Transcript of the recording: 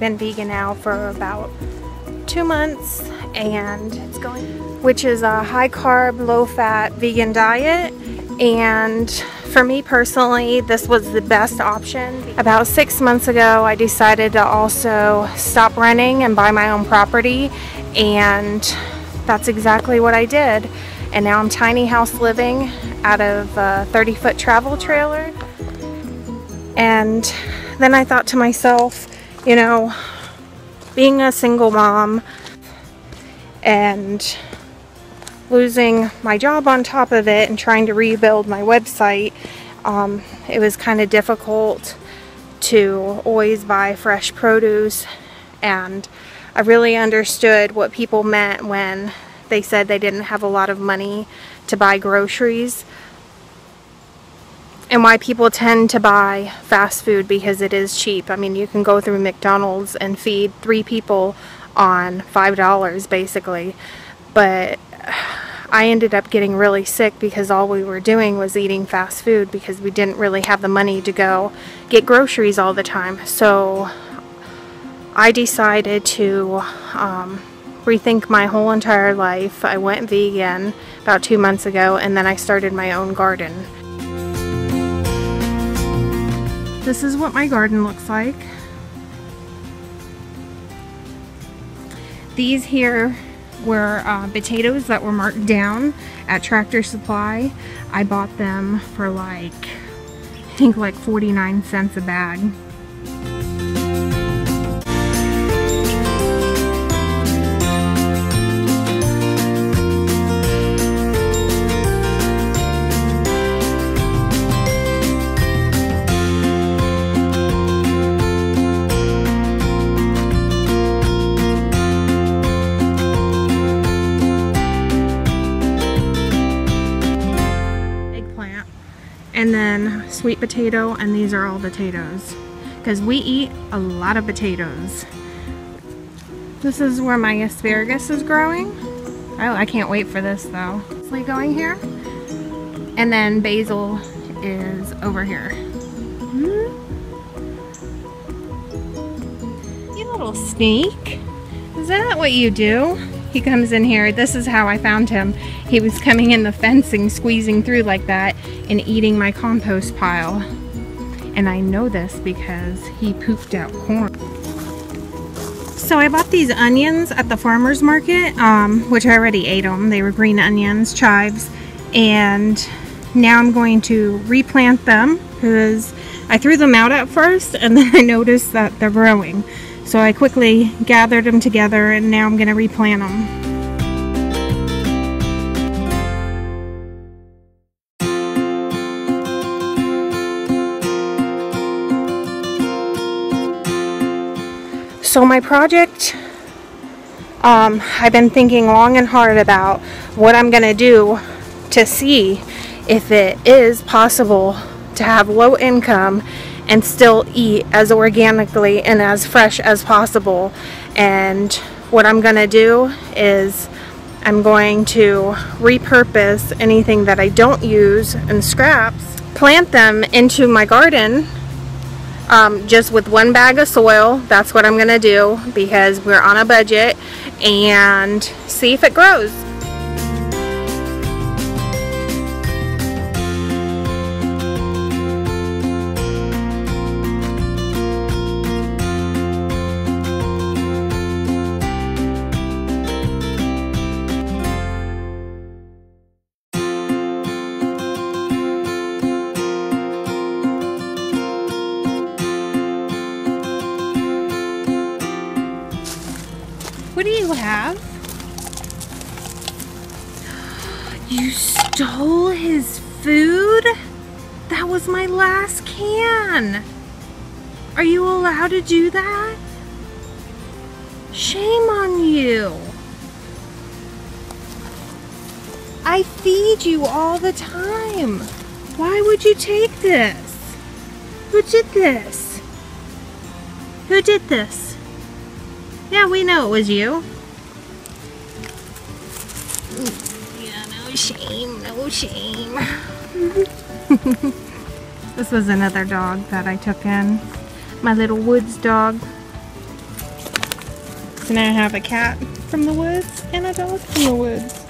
been vegan now for about 2 months, and which is a high carb, low fat vegan diet. And for me personally, this was the best option. About 6 months ago, I decided to also stop renting and buy my own property, and that's exactly what I did. And now I'm tiny house living out of a 30-foot travel trailer. And then I thought to myself, you know, being a single mom and losing my job on top of it and trying to rebuild my website, it was kind of difficult to always buy fresh produce. And I really understood what people meant when they said they didn't have a lot of money to buy groceries, and why people tend to buy fast food, because it is cheap. I mean, you can go through McDonald's and feed 3 people on $5 basically. But I ended up getting really sick because all we were doing was eating fast food, because we didn't really have the money to go get groceries all the time. So I decided to rethink my whole entire life. I went vegan about 2 months ago, and then I started my own garden. This is what my garden looks like. These here were potatoes that were marked down at Tractor Supply. I bought them for I think like 49 cents a bag. And then sweet potato, and these are all potatoes, because we eat a lot of potatoes. This is where my asparagus is growing. Oh, I can't wait for this though. It's going here. And then basil is over here. You little sneak. Is that what you do? He comes in here. This is how I found him. He was coming in the fencing, squeezing through like that, and eating my compost pile. And I know this because he pooped out corn. So I bought these onions at the farmer's market, which I already ate them. They were green onions, chives. And now I'm going to replant them, because I threw them out at first, and then I noticed that they're growing. So I quickly gathered them together, and now I'm going to replant them. So my project, I've been thinking long and hard about what I'm going to do to see if it is possible to have low income and still eat as organically and as fresh as possible. And what I'm going to do is I'm going to repurpose anything that I don't use and scraps, plant them into my garden, just with 1 bag of soil. That's what I'm going to do, because we're on a budget, and see if it grows. What do you have? You stole his food? That was my last can. Are you allowed to do that? Shame on you. I feed you all the time. Why would you take this? Who did this? Who did this? Yeah, we know it was you. Yeah, no shame, no shame. This was another dog that I took in. My little woods dog. So now I have a cat from the woods and a dog from the woods.